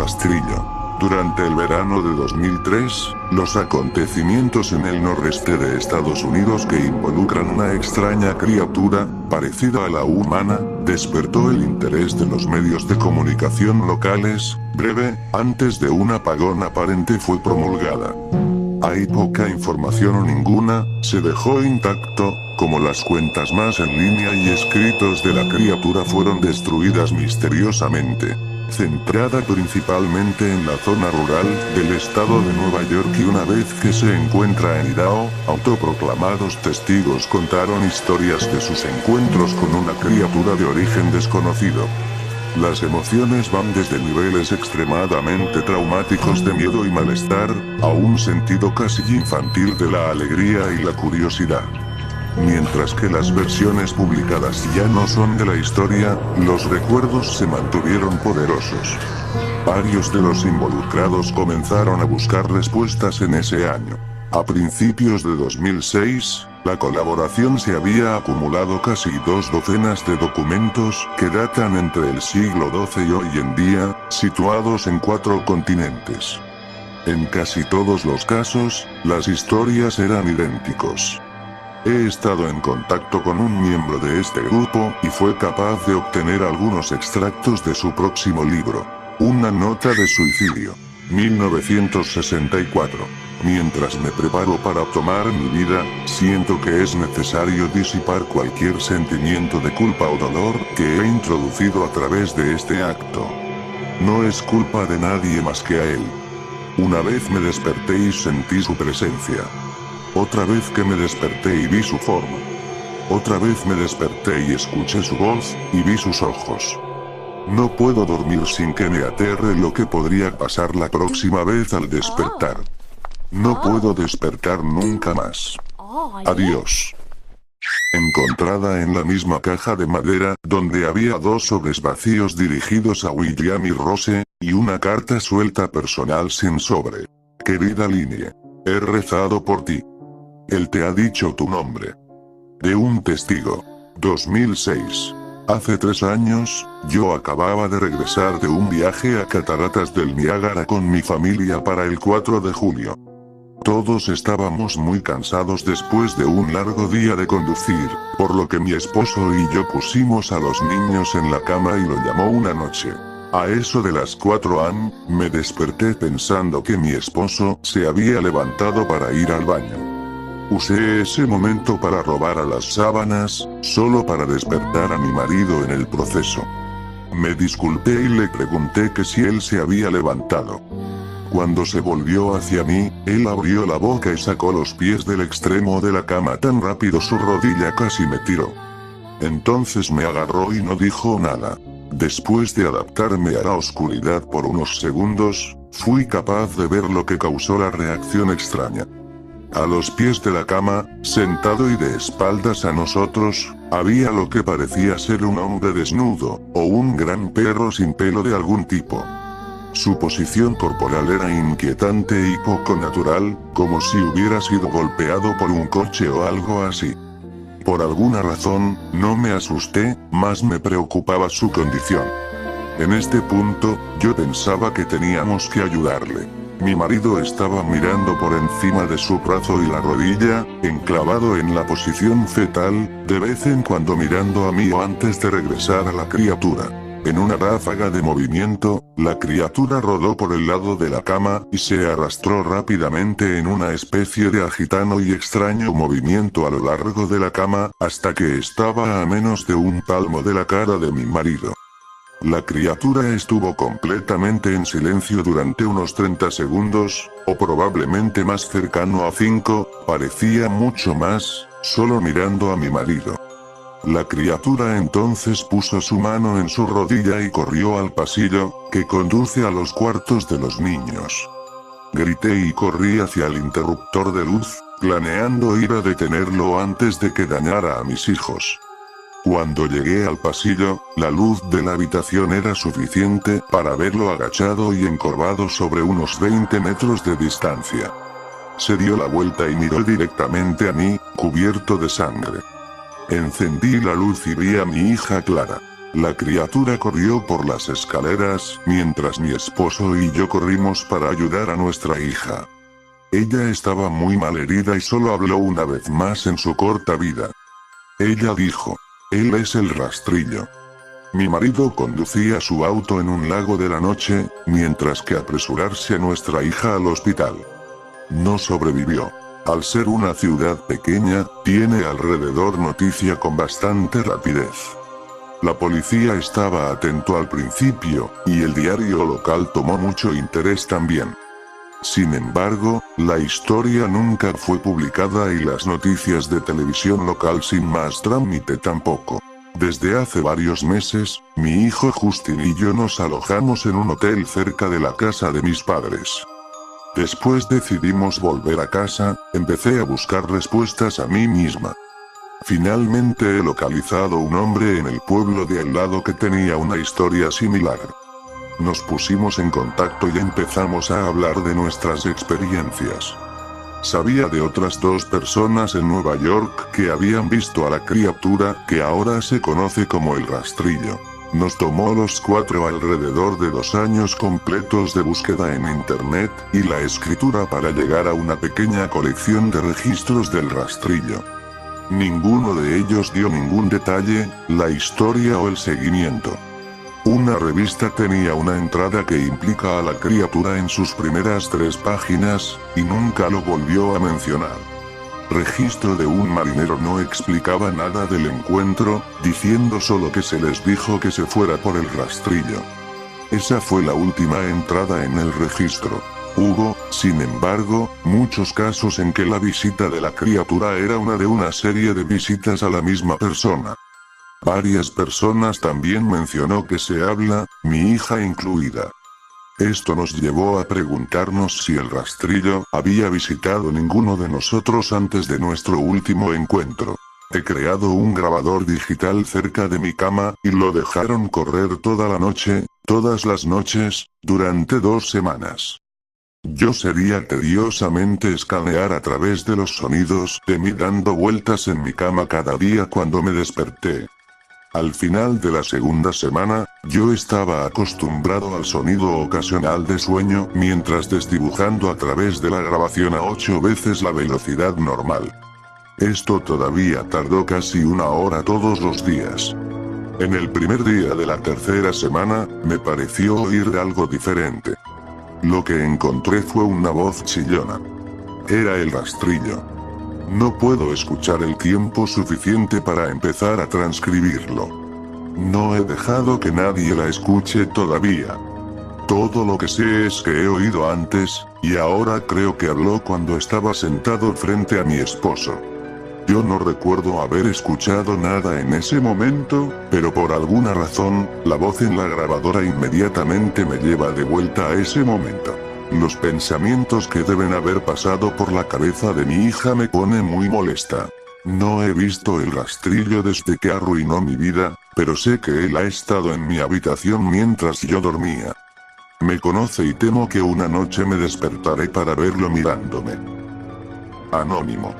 rastrillo. Durante el verano de 2003, los acontecimientos en el noreste de Estados Unidos que involucran una extraña criatura, parecida a la humana, despertó el interés de los medios de comunicación locales. Breve, antes de un apagón aparente fue promulgada. Hay poca información o ninguna, se dejó intacto, como las cuentas más en línea y escritos de la criatura fueron destruidas misteriosamente. Centrada principalmente en la zona rural del estado de Nueva York, y una vez que se encuentra en Idaho, autoproclamados testigos contaron historias de sus encuentros con una criatura de origen desconocido. Las emociones van desde niveles extremadamente traumáticos de miedo y malestar, a un sentido casi infantil de la alegría y la curiosidad. Mientras que las versiones publicadas ya no son de la historia, los recuerdos se mantuvieron poderosos. Varios de los involucrados comenzaron a buscar respuestas en ese año. A principios de 2006, la colaboración se había acumulado casi 2 docenas de documentos que datan entre el siglo XII y hoy en día, situados en 4 continentes. En casi todos los casos, las historias eran idénticos. He estado en contacto con un miembro de este grupo y fue capaz de obtener algunos extractos de su próximo libro. Una nota de suicidio. 1964. Mientras me preparo para tomar mi vida, siento que es necesario disipar cualquier sentimiento de culpa o dolor que he introducido a través de este acto. No es culpa de nadie más que a él. Una vez me desperté y sentí su presencia. Otra vez que me desperté y vi su forma. Otra vez me desperté y escuché su voz, y vi sus ojos. No puedo dormir sin que me aterre lo que podría pasar la próxima vez al despertar. No puedo despertar nunca más. Adiós. Encontrada en la misma caja de madera, donde había 2 sobres vacíos dirigidos a William y Rose, y una carta suelta personal sin sobre. Querida Linnie, he rezado por ti. Él te ha dicho tu nombre. De un testigo. 2006. Hace 3 años, yo acababa de regresar de un viaje a Cataratas del Niágara con mi familia para el 4 de julio. Todos estábamos muy cansados después de un largo día de conducir, por lo que mi esposo y yo pusimos a los niños en la cama y lo llamó una noche. A eso de las 4 am, me desperté pensando que mi esposo se había levantado para ir al baño. Usé ese momento para robar a las sábanas, solo para despertar a mi marido en el proceso. Me disculpé y le pregunté que si él se había levantado. Cuando se volvió hacia mí, él abrió la boca y sacó los pies del extremo de la cama tan rápido su rodilla casi me tiró. Entonces me agarró y no dijo nada. Después de adaptarme a la oscuridad por unos segundos, fui capaz de ver lo que causó la reacción extraña. A los pies de la cama, sentado y de espaldas a nosotros, había lo que parecía ser un hombre desnudo, o un gran perro sin pelo de algún tipo. Su posición corporal era inquietante y poco natural, como si hubiera sido golpeado por un coche o algo así. Por alguna razón, no me asusté, más me preocupaba su condición. En este punto, yo pensaba que teníamos que ayudarle. Mi marido estaba mirando por encima de su brazo y la rodilla, enclavado en la posición fetal, de vez en cuando mirando a mí o antes de regresar a la criatura. En una ráfaga de movimiento, la criatura rodó por el lado de la cama, y se arrastró rápidamente en una especie de agitado y extraño movimiento a lo largo de la cama, hasta que estaba a menos de un palmo de la cara de mi marido. La criatura estuvo completamente en silencio durante unos 30 segundos, o probablemente más cercano a 5, parecía mucho más, solo mirando a mi marido. La criatura entonces puso su mano en su rodilla y corrió al pasillo, que conduce a los cuartos de los niños. Grité y corrí hacia el interruptor de luz, planeando ir a detenerlo antes de que dañara a mis hijos. Cuando llegué al pasillo, la luz de la habitación era suficiente para verlo agachado y encorvado sobre unos 20 metros de distancia. Se dio la vuelta y miró directamente a mí, cubierto de sangre. Encendí la luz y vi a mi hija Clara. La criatura corrió por las escaleras, mientras mi esposo y yo corrimos para ayudar a nuestra hija. Ella estaba muy malherida y solo habló una vez más en su corta vida. Ella dijo: él es el rastrillo. Mi marido conducía su auto en un lago de la noche, mientras que apresurarse a nuestra hija al hospital. No sobrevivió. Al ser una ciudad pequeña, tiene alrededor noticia con bastante rapidez. La policía estaba atento al principio, y el diario local tomó mucho interés también. Sin embargo, la historia nunca fue publicada y las noticias de televisión local sin más trámite tampoco. Desde hace varios meses, mi hijo Justin y yo nos alojamos en un hotel cerca de la casa de mis padres. Después decidimos volver a casa, empecé a buscar respuestas a mí misma. Finalmente he localizado un hombre en el pueblo de al lado que tenía una historia similar. Nos pusimos en contacto y empezamos a hablar de nuestras experiencias. Sabía de otras 2 personas en Nueva York que habían visto a la criatura que ahora se conoce como el rastrillo. Nos tomó los 4 alrededor de 2 años completos de búsqueda en internet y la escritura para llegar a una pequeña colección de registros del rastrillo. Ninguno de ellos dio ningún detalle, la historia o el seguimiento. Una revista tenía una entrada que implica a la criatura en sus primeras 3 páginas, y nunca lo volvió a mencionar. Registro de un marinero no explicaba nada del encuentro, diciendo solo que se les dijo que se fuera por el rastrillo. Esa fue la última entrada en el registro. Hubo, sin embargo, muchos casos en que la visita de la criatura era una serie de visitas a la misma persona. Varias personas también mencionó que se habla, mi hija incluida. Esto nos llevó a preguntarnos si el rastrillo había visitado ninguno de nosotros antes de nuestro último encuentro. He creado un grabador digital cerca de mi cama, y lo dejaron correr toda la noche, todas las noches, durante 2 semanas. Yo sería tediosamente escanear a través de los sonidos de mí dando vueltas en mi cama cada día cuando me desperté. Al final de la segunda semana, yo estaba acostumbrado al sonido ocasional de sueño mientras desdibujando a través de la grabación a 8 veces la velocidad normal. Esto todavía tardó casi 1 hora todos los días. En el primer día de la tercera semana, me pareció oír algo diferente. Lo que encontré fue una voz chillona. Era el rastrillo. No puedo escuchar el tiempo suficiente para empezar a transcribirlo. No he dejado que nadie la escuche todavía. Todo lo que sé es que he oído antes, y ahora creo que habló cuando estaba sentado frente a mi esposo. Yo no recuerdo haber escuchado nada en ese momento, pero por alguna razón, la voz en la grabadora inmediatamente me lleva de vuelta a ese momento. Los pensamientos que deben haber pasado por la cabeza de mi hija me pone muy molesta. No he visto el rastrillo desde que arruinó mi vida, pero sé que él ha estado en mi habitación mientras yo dormía. Me conoce y temo que una noche me despertaré para verlo mirándome. Anónimo.